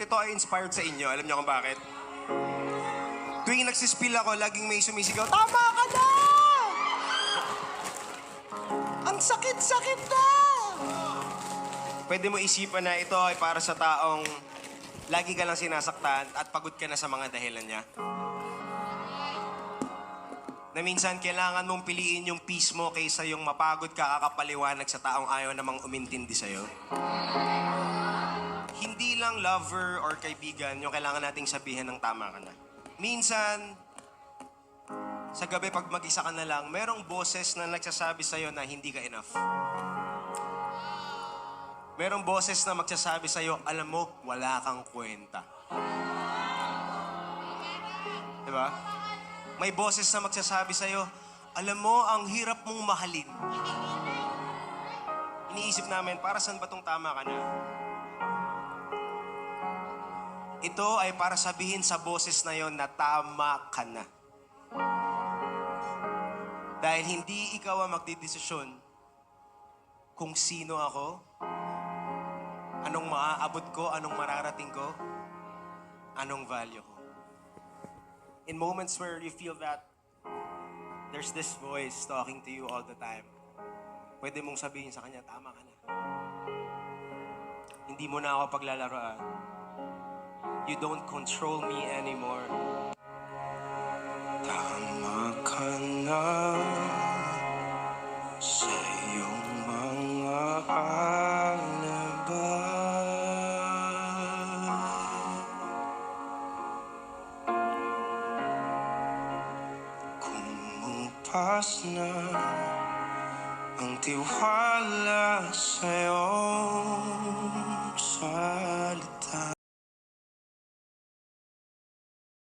ito ay inspired sa inyo. Alam niyo kung bakit? Tuwing nagsispill ako, laging may sumisigaw, "Tama ka na! Ang sakit-sakit na!" Pwede mo isipan na ito ay para sa taong lagi ka lang sinasaktan at pagod ka na sa mga dahilan niya. Na minsan kailangan mong piliin yung peace mo kaysa yung mapagod ka kakapaliwanag sa taong ayaw namang umintindi sa'yo. Hindi lang lover or kaibigan yung kailangan nating sabihin ng tama ka na. Minsan, sa gabi pag mag-isa ka na lang, merong boses na nagsasabi sa'yo na hindi ka enough. Merong boses na magsasabi sa'yo, alam mo, wala kang kwenta. Diba? May boses na magsasabi sa'yo, alam mo, ang hirap mong mahalin. Iniisip namin, para saan ba tong tama ka na? Ito ay para sabihin sa boses na yon na tama ka na. Dahil hindi ikaw ang magdidesisyon kung sino ako, anong maaabot ko, anong mararating ko, anong value ko. In moments where you feel that there's this voice talking to you all the time, pwede mong sabihin sa kanya, tama ka na. Hindi mo na ako paglalaroan. You don't control me anymore. Tama ka na sa iyong mga alabay. Kumupas na ang tiwala sa iyong salita.